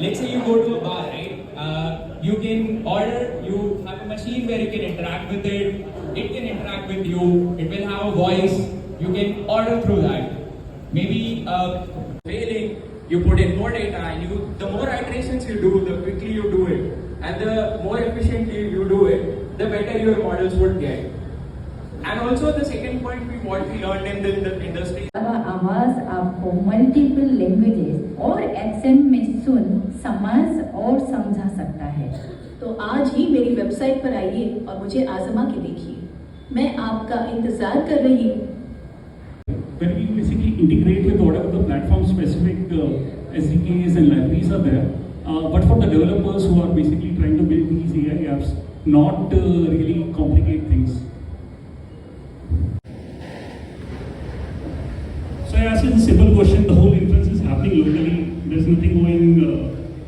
let's say you go to a bar, right? You can order, you have a machine where you can interact with it can interact with you, it will have a voice, you can order through that. Maybe failing, you put in more data, and the more iterations you do, the quickly you do it, and the more efficiently you do it, the better your models would get. And also the second point, what we learned in the industry. आवाज आपको multiple languages और accent में सुन, समझ और समझा सकता है। तो आज ही मेरी वेबसाइट पर आइए और मुझे आजमा के देखिए। मैं आपका इंतजार कर रही हूँ। When we basically integrate with whatever the platform specific SDKs and libraries are there, but for the developers who are basically trying to build these AI apps, not really complicate things. So I asked a simple question, the whole inference is happening locally, there's nothing going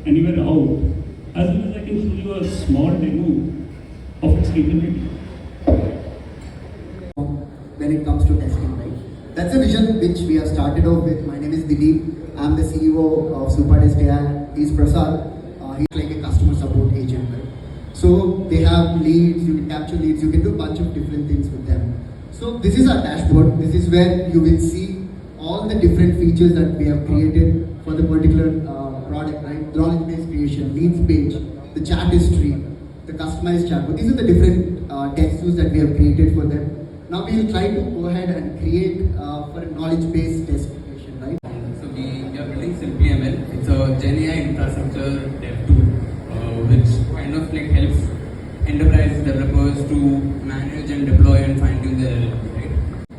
anywhere out. As well as I can show you a small demo of its capability. When it comes to testing, right? That's a vision which we have started off with. My name is Dilip. I'm the CEO of Supertest AI. He's Prasad. He's like a customer support agent, right? So they have leads, you can capture leads, you can do a bunch of different things with them. So this is our dashboard. This is where you will see all the different features that we have created for the particular product, right? Knowledge-based creation, leads page, the chat history, the customized chat. These are the different test suites that we have created for them. Now we will try to go ahead and create for a knowledge-based test application, right? So we are building SimplyML. It's a Gen AI infrastructure dev tool, which kind of like helps enterprise developers to manage and deploy and fine-tune their LLMs, right?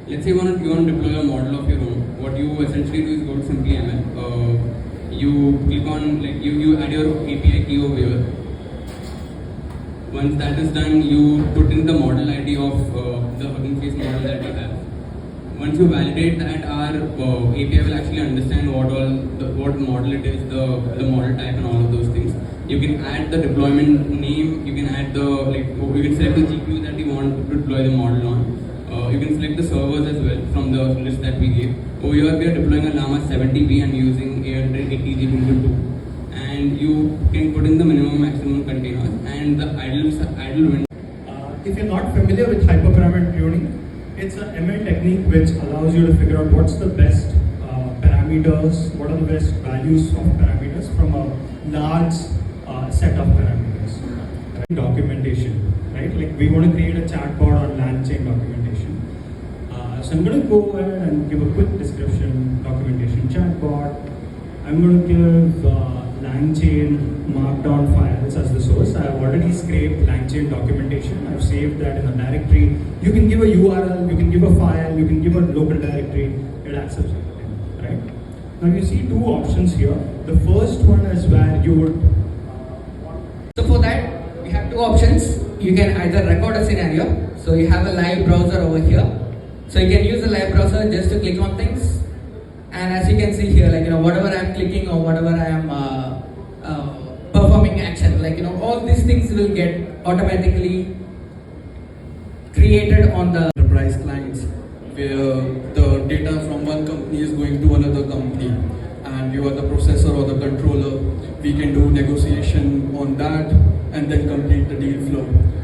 Let's say you want to deploy a model of your own. What you essentially do is go to SimplyML. You click on you add your API key over here. Once that is done, you put in the model ID of the Hugging Face model that you have. Once you validate that, our API will actually understand what model it is, the model type, and all of those things. You can add the deployment name. You can add you can select the GPU that you want to deploy the model on. You can select the servers as well from the list that we gave. Over here, we are deploying a Llama 70B and using 880 GB2. And you can put in the minimum maximum containers and the idle window. If you're not familiar with hyperparameter tuning, it's an ML technique which allows you to figure out what's the best parameters, what are the best values of parameters from a large set of parameters. Documentation, right? Like we want to create a chatbot on LangChain documentation. So I'm going to go ahead and give a quick description, documentation chatbot. I'm going to give LangChain markdown files as the source. I have already scraped LangChain documentation. I've saved that in a directory. You can give a URL, you can give a file, you can give a local directory. It accepts everything, right? Now you see two options here. The first one is where you would. So for that, we have two options. You can either record a scenario. So you have a live browser over here. So you can use the live browser just to click on things. And as you can see here, whatever I'm clicking or whatever I am performing action, all these things will get automatically created on the enterprise clients, where the data from one company is going to another company, and you are the processor or the controller. We can do negotiation on that and then complete the deal flow.